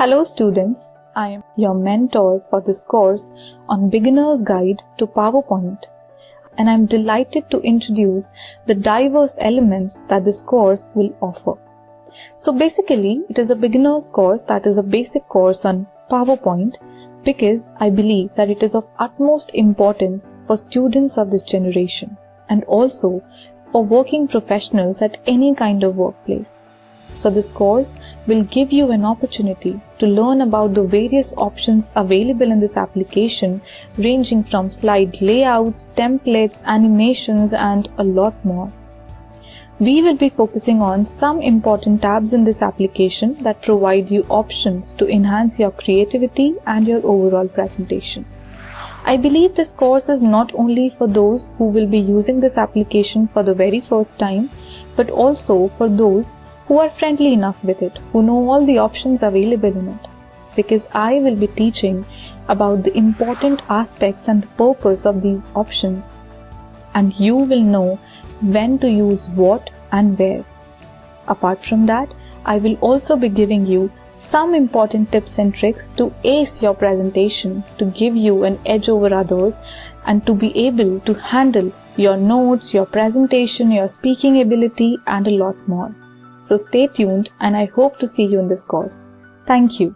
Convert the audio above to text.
Hello students, I am your mentor for this course on Beginner's Guide to PowerPoint, and I am delighted to introduce the diverse elements that this course will offer. So basically, it is a beginner's course, that is a basic course on PowerPoint, because I believe that it is of utmost importance for students of this generation and also for working professionals at any kind of workplace. So this course will give you an opportunity to learn about the various options available in this application, ranging from slide layouts, templates, animations, and a lot more. We will be focusing on some important tabs in this application that provide you options to enhance your creativity and your overall presentation. I believe this course is not only for those who will be using this application for the very first time, but also for those who are friendly enough with it, who know all the options available in it. Because I will be teaching about the important aspects and the purpose of these options. And you will know when to use what and where. Apart from that, I will also be giving you some important tips and tricks to ace your presentation, to give you an edge over others, and to be able to handle your notes, your presentation, your speaking ability, and a lot more. So stay tuned, and I hope to see you in this course. Thank you.